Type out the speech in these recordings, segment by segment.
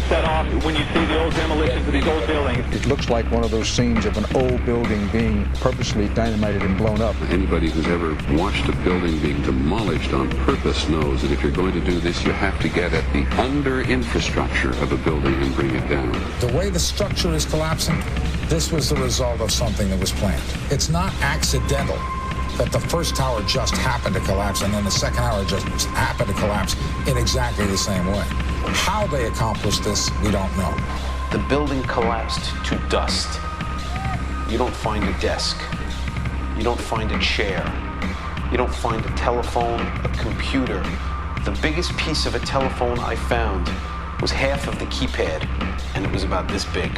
set off when you see the old demolitions of these old buildings. It looks like one of those scenes of an old building being purposely dynamited and blown up. Anybody who's ever watched a building being demolished on purpose knows that if you're going to do this, you have to get at the under-infrastructure of a building and bring it down. The way the structure is collapsing, this was the result of something that was planned. It's not accidental that the first tower just happened to collapse and then the second tower just happened to collapse in exactly the same way. How they accomplished this, we don't know. The building collapsed to dust. You don't find a desk. You don't find a chair. You don't find a telephone, a computer. The biggest piece of a telephone I found was half of the keypad, and it was about this big.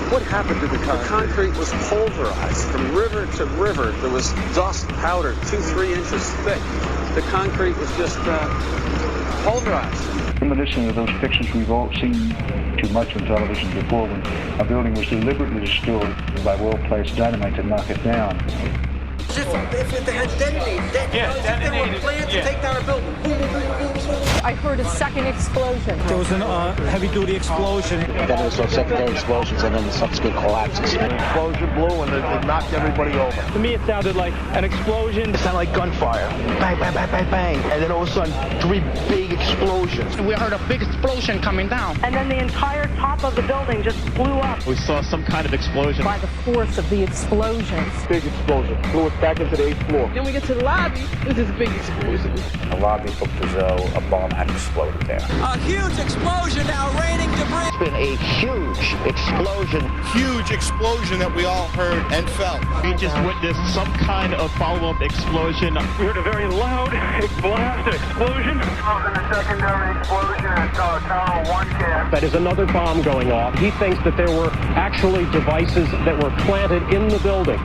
What happened to the concrete? The concrete was pulverized from river to river. There was dust, powder, 2-3 inches thick. The concrete was just pulverized. Reminiscent of those pictures we've all seen too much on television before, when a building was deliberately destroyed by well-placed dynamite to knock it down. If they had detonated, if they were planned to take down a building. I heard a second explosion. There was a heavy-duty explosion. Then there was those secondary explosions and then the subsequent collapses. An explosion blew and it knocked everybody over. To me, it sounded like an explosion. It sounded like gunfire. Bang, bang, bang, bang, bang. And then all of a sudden, 3 big explosions. We heard a big explosion coming down. And then the entire top of the building just blew up. We saw some kind of explosion. By the force of the explosions. Big explosion. Blew us back into the 8th floor. Then we get to the lobby. This is a big explosion. The lobby looked as though a bomb had exploded there. A huge explosion now raining debris. It's been a huge explosion. Huge explosion that we all heard and felt. We just witnessed some kind of follow-up explosion. We heard a very loud blast explosion. The secondary explosion at Tower 1 camp. That is another bomb going off. He thinks that there were actually devices that were planted in the building.